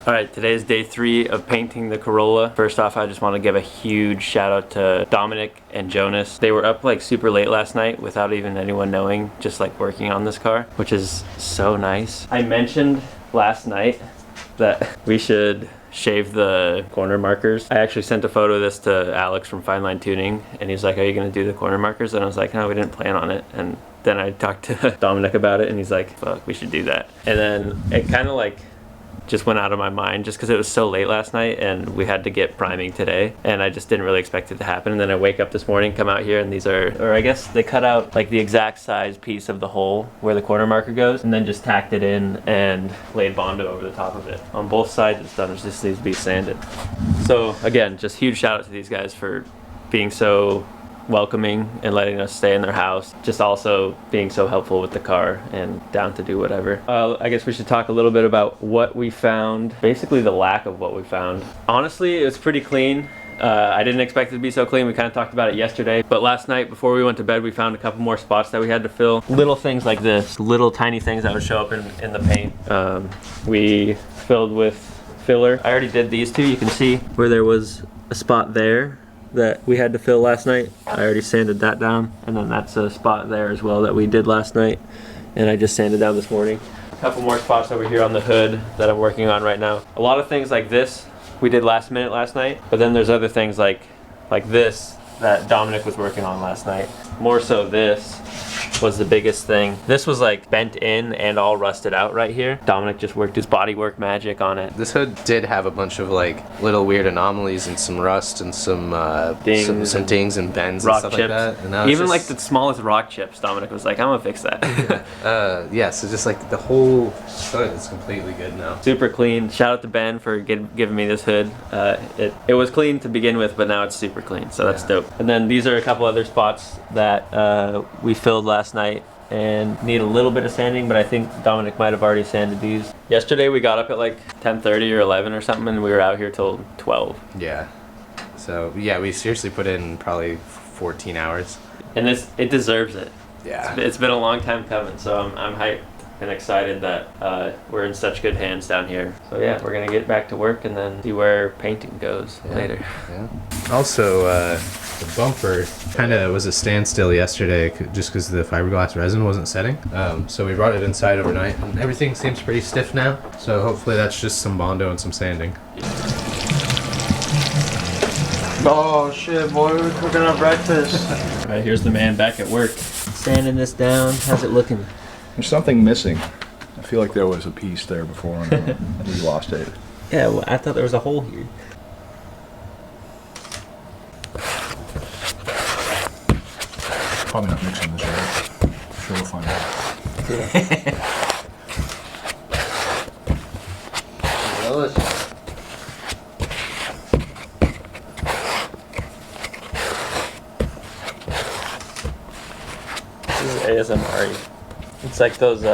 All right, today is day 3 of painting the Corolla. First off, I just want to give a huge shout out to Dominic and Jonas. They were up like super late last night without even anyone knowing, just like working on this car, which is so nice. I mentioned last night that we should shave the corner markers. I actually sent a photo of this to Alex from Fine Line Tuning, and he's like, are you gonna do the corner markers? And I was like, no, we didn't plan on it. And then I talked to Dominic about it, and he's like, fuck, we should do that. And then it kind of like just went out of my mind just because it was so late last night and we had to get priming today, and I just didn't really expect it to happen. And then I wake up this morning, come out here, and these are, or I guess they cut out like the exact size piece of the hole where the corner marker goes and then just tacked it in and laid bondo over the top of it. On both sides it's done, it just needs to be sanded. So again, just huge shout out to these guys for being so welcoming and letting us stay in their house, just also being so helpful with the car and down to do whatever. I guess we should talk a little bit about what we found, basically the lack of what we found. Honestly, it was pretty clean. I didn't expect it to be so clean. We kind of talked about it yesterday, but last night before we went to bed we found a couple more spots that we had to fill. Little things like this, little tiny things that would show up in the paint. We filled with filler. I already did these two. You can see where there was a spot there that we had to fill last night. I already sanded that down, and then that's a spot there as well that we did last night, and I just sanded down this morning. A couple more spots over here on the hood that I'm working on right now. A lot of things like this we did last minute last night, but then there's other things like this that Dominic was working on last night. More so this was the biggest thing. This was like bent in and all rusted out right here. Dominic just worked his bodywork magic on it. This hood did have a bunch of like little weird anomalies and some rust and some dings and bends and stuff chips. Like that. And even like the smallest rock chips, Dominic was like, I'm gonna fix that. Yeah, so just like the whole hood is completely good now. Super clean. Shout out to Ben for giving me this hood. It was clean to begin with, but now it's super clean, so that's dope. And then these are a couple other spots that we filled last night and need a little bit of sanding, but I think Dominic might have already sanded these. Yesterday we got up at like 10:30 or 11 or something, and we were out here till 12. Yeah. So yeah, we seriously put in probably 14 hours. And it deserves it. Yeah. It's been a long time coming, so I'm hyped and excited that we're in such good hands down here. So yeah, we're gonna get back to work and then see where painting goes later. Yeah. Also, the bumper kind of was a standstill yesterday just because the fiberglass resin wasn't setting. So we brought it inside overnight, and everything seems pretty stiff now. So hopefully that's just some bondo and some sanding. Oh shit, boy, we're cooking up breakfast. All right, here's the man back at work. Sanding this down. How's it looking? There's something missing. I feel like there was a piece there before and we lost it. Yeah, well, I thought there was a hole here. Probably not mixing this right. Sure, we'll find out. This is ASMR. It's like those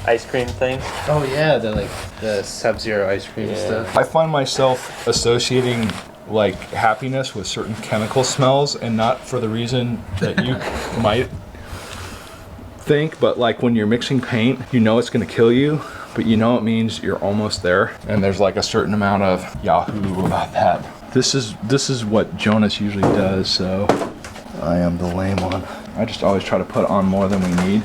ice cream things. Oh yeah, the Sub-Zero ice cream stuff. I find myself associating like happiness with certain chemical smells, and not for the reason that you might think, but like when you're mixing paint, you know it's gonna kill you, but you know it means you're almost there, and there's like a certain amount of yahoo about that. This is what Jonas usually does, so I am the lame one. I just always try to put on more than we need.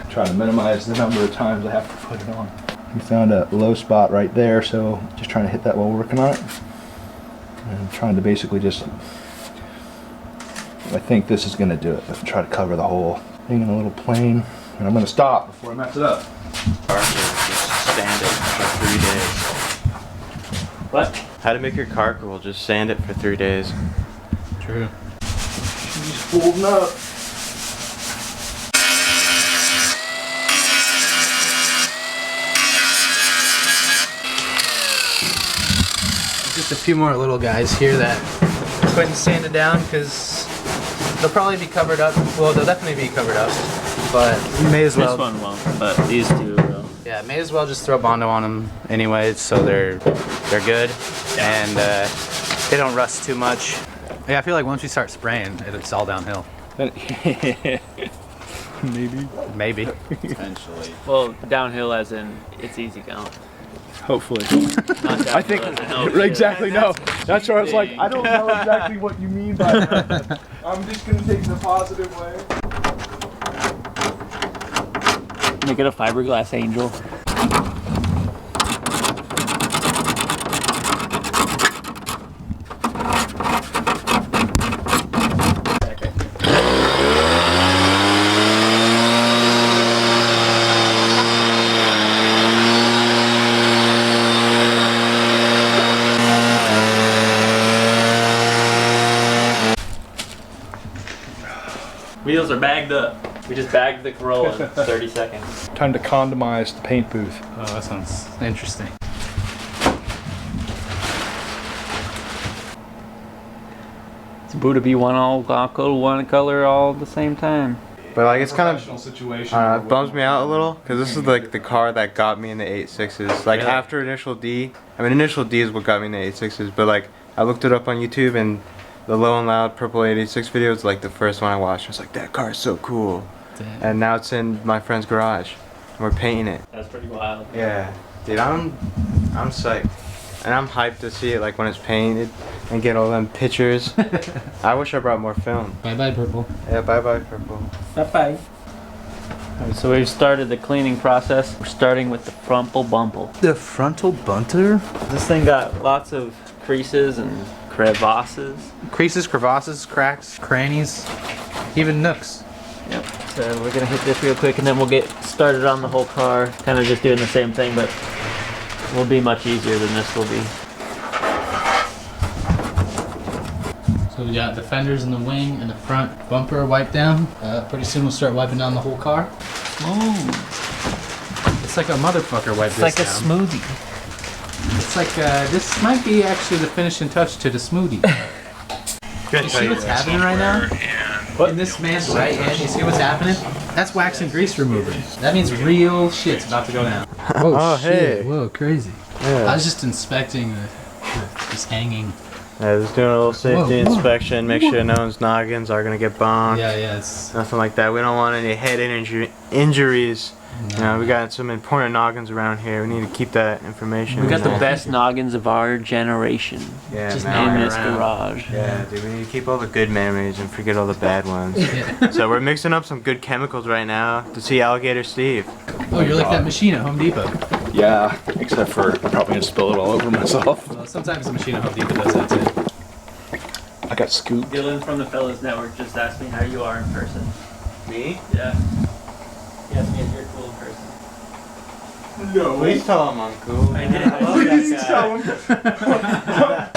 Try to minimize the number of times I have to put it on. We found a low spot right there, so just trying to hit that while working on it. And trying to basically just, I think this is gonna do it. Let's try to cover the whole thing in a little plane. And I'm gonna stop before I mess it up. Just sand it for 3 days. What? How to make your car cool, just sand it for 3 days. True. She's folding up. Just a few more little guys here that go ahead and sand it down because they'll probably be covered up. Well, they'll definitely be covered up, but you may as well. This one won't, but these two will. Yeah, may as well just throw bondo on them anyway, so they're good and they don't rust too much. Yeah, I feel like once we start spraying, it's all downhill. Maybe. Maybe. Potentially. Well, downhill as in it's easy going. Hopefully. I think exactly no. That's where I was like, I don't know exactly what you mean by that. I'm just gonna take the positive way. Make it a fiberglass angel. Wheels are bagged up. We just bagged the Corolla in 30 seconds. Time to condomize the paint booth. Oh, that sounds interesting. It's Buddha be one all one color all at the same time. But like it's kind Professional of situation. it bums me out a little because this is like the car that got me in the 8.6s. Like Really? after Initial D, I mean Initial D is what got me in the 8.6s. But like I looked it up on YouTube and the Low and Loud Purple 86 video was like the first one I watched. I was like, that car is so cool. Damn. And now it's in my friend's garage. And we're painting it. That's pretty wild. Yeah, dude, I'm psyched. And I'm hyped to see it like when it's painted and get all them pictures. I wish I brought more film. Bye bye, Purple. Yeah, bye bye purple. Bye-bye. Alright, so we've started the cleaning process. We're starting with the frontal bumper. The frontal bunter? This thing got lots of creases and crevasses. Creases, crevasses, cracks, crannies, even nooks. Yep. So we're gonna hit this real quick and then we'll get started on the whole car. Kind of just doing the same thing, but will be much easier than this will be. So we got the fenders in the wing and the front bumper wiped down. Pretty soon we'll start wiping down the whole car. Oh, It's like a motherfucker wipe it's this like a down. smoothie. It's like, this might be actually the finishing touch to the smoothie. You see what's happening right now? In this man's right hand, you see what's happening? That's wax and grease remover. That means real shit's about to go down. Whoa, Oh, shit. hey. Whoa, crazy. I Yeah. was just inspecting this hanging. Yeah, just doing a little safety Whoa. inspection, make sure no one's noggins are gonna get bonked. Yeah, it's... Nothing like that. We don't want any head injuries. You know, we got some important noggins around here. We need to keep that information. We got the in there. best noggins of our generation. Yeah, Just man, in this around. garage. Yeah, dude, we need to keep all the good memories and forget all the bad ones. So we're mixing up some good chemicals right now to see Alligator Steve. Oh, you're like that machine at Home Depot. Yeah, except for I'm probably gonna spill it all over myself. Well, sometimes the machine at Home Depot does that too. I got scooped. Dylan from the Fellas Network just asked me how you are in person. Me? Yeah. He asked me if you're cool in person. No. Please tell him I'm cool. I did. I love that guy.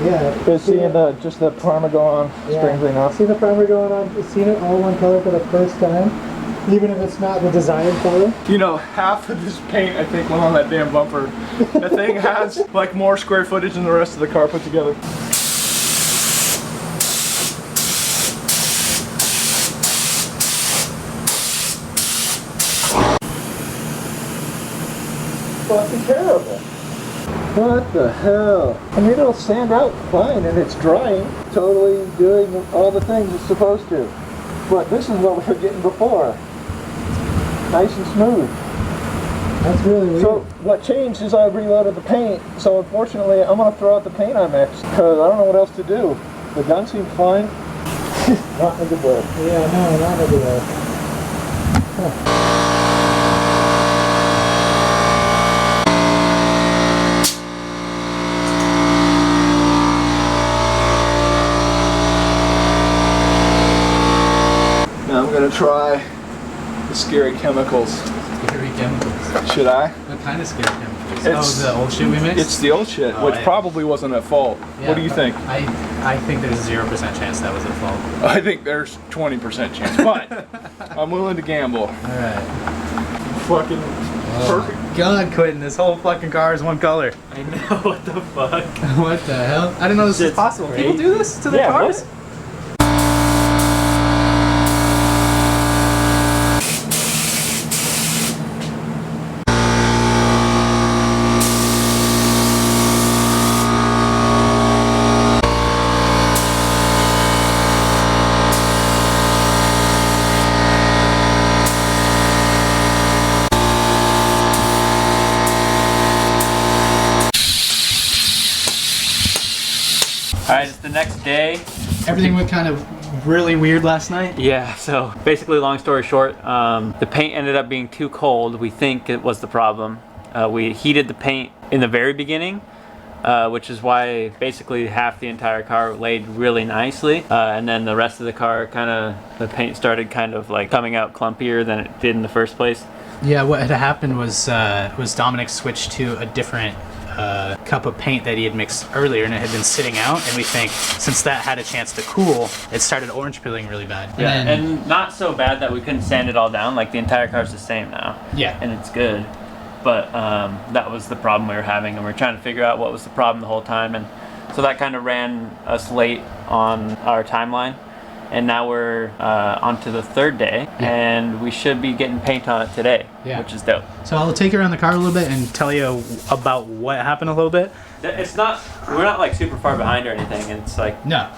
Yeah, Just seeing just the primer go on, sprinkling off. see the primer going on, seeing it all one color for the first time, even if it's not the desired color. You know, half of this paint I think went on that damn bumper. That thing has like more square footage than the rest of the car put together. Fucking terrible. What the hell? I mean, it'll sand out fine and it's drying, totally doing all the things it's supposed to. But this is what we were getting before. Nice and smooth. That's really weird. So what changed is I reloaded the paint. So unfortunately, I'm gonna throw out the paint I mixed because I don't know what else to do. The gun seemed fine. Not in a good way. Yeah, no, not in a good way. Now I'm gonna try the scary chemicals. Scary chemicals. Should I? What kind of scary chemicals? It's- the old shit we mixed? It's the old shit, Oh, which yeah. probably wasn't at fault. Yeah, What do you but think? I think there's a 0% chance that was at fault. I think there's 20% chance, but I'm willing to gamble. Alright. Fucking perfect. God, Quentin, this whole fucking car is one color. I know, what the fuck? What the hell? I didn't know this was Shit's possible. crazy. People do this to their Yeah, cars? what? Alright, it's the next day. Everything went kind of really weird last night. Yeah, so basically, long story short, the paint ended up being too cold. We think it was the problem. We heated the paint in the very beginning, which is why basically half the entire car laid really nicely. And then the rest of the car the paint started kind of like coming out clumpier than it did in the first place. Yeah, what had happened was Dominic switched to a different cup of paint that he had mixed earlier, and it had been sitting out, and we think since that had a chance to cool, it started orange peeling really bad. Yeah, and not so bad that we couldn't sand it all down. Like the entire car's the same now. Yeah. And it's good. But that was the problem we were having, and we were trying to figure out what was the problem the whole time. And so that kind of ran us late on our timeline. And now we're on to the third day, and we should be getting paint on it today, which is dope. So I'll take you around the car a little bit and tell you about what happened a little bit. We're not like super far behind or anything. It's like, no,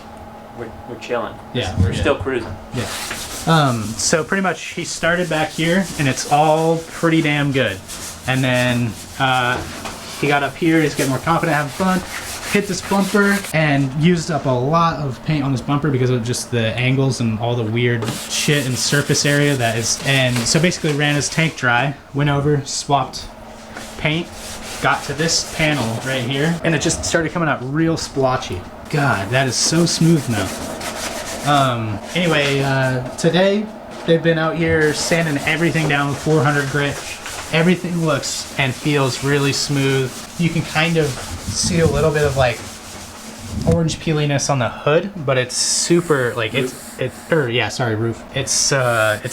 we're chilling. Yeah. We're still cruising. Yeah. So pretty much he started back here, and it's all pretty damn good. And then he got up here, he's getting more confident, having fun. Hit this bumper and used up a lot of paint on this bumper because of just the angles and all the weird shit and surface area that is. And so basically ran his tank dry, went over, swapped paint, got to this panel right here, and it just started coming out real splotchy. God, that is so smooth now. Anyway, today they've been out here sanding everything down with 400 grit. Everything looks and feels really smooth. You can kind of see a little bit of like orange peeliness on the hood, but it's super like roof. It's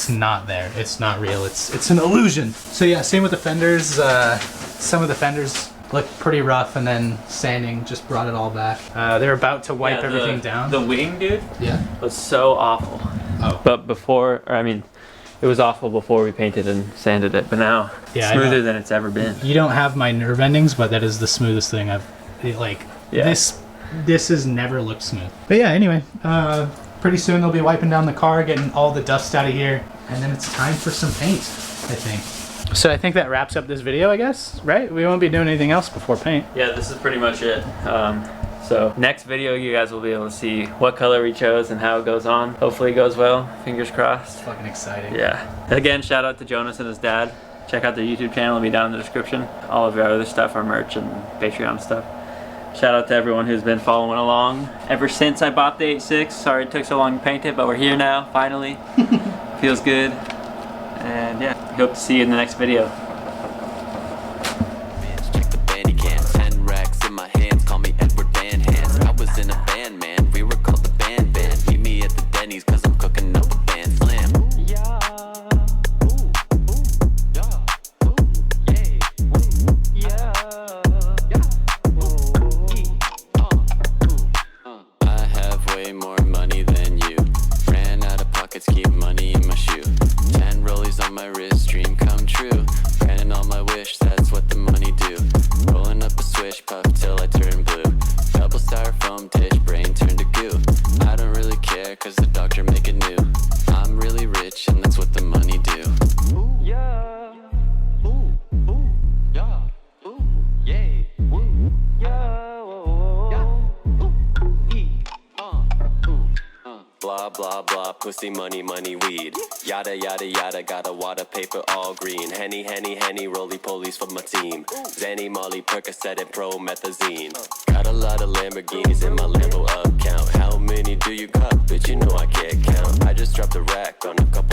not there. It's not real. It's an illusion. So yeah, same with the fenders. Some of the fenders look pretty rough, and then sanding just brought it all back. They're about to wipe everything down. The wing, dude, was so awful. Oh. But it was awful before we painted and sanded it, but now smoother than it's ever been. You don't have my nerve endings, but that is the smoothest thing This has never looked smooth. But yeah, anyway, pretty soon they'll be wiping down the car, getting all the dust out of here, and then it's time for some paint, I think. So I think that wraps up this video, I guess, right? We won't be doing anything else before paint. Yeah, this is pretty much it. So next video, you guys will be able to see what color we chose and how it goes on. Hopefully it goes well. Fingers crossed. It's fucking exciting. Yeah. Again, shout out to Jonas and his dad. Check out their YouTube channel. It'll be down in the description. All of our other stuff, our merch and Patreon stuff. Shout out to everyone who's been following along ever since I bought the 8.6. Sorry it took so long to paint it, but we're here now, finally. Feels good. And yeah, hope to see you in the next video. Keep money in my shoe. 10 rollies on my wrist, dream come true. Granting all my wish, that's what the money do. Rolling up a swish, puff till I turn blue. Double styrofoam dish, brain turned to goo. I don't really care, cause the doctor make it new. I'm really rich, and that's what the money do. Ooh, yeah. Ooh, ooh, yeah. Ooh, yay. Ooh, yeah. Blah, blah, blah, pussy, money, money, weed. Yada, yada, yada, got a wad of paper all green. Henny, henny, henny, roly-polies for my team. Zanny, Molly, Percocet, and promethazine. Got a lot of Lamborghinis in my Lambo account. How many do you got? Bitch, you know I can't count. I just dropped a rack on a couple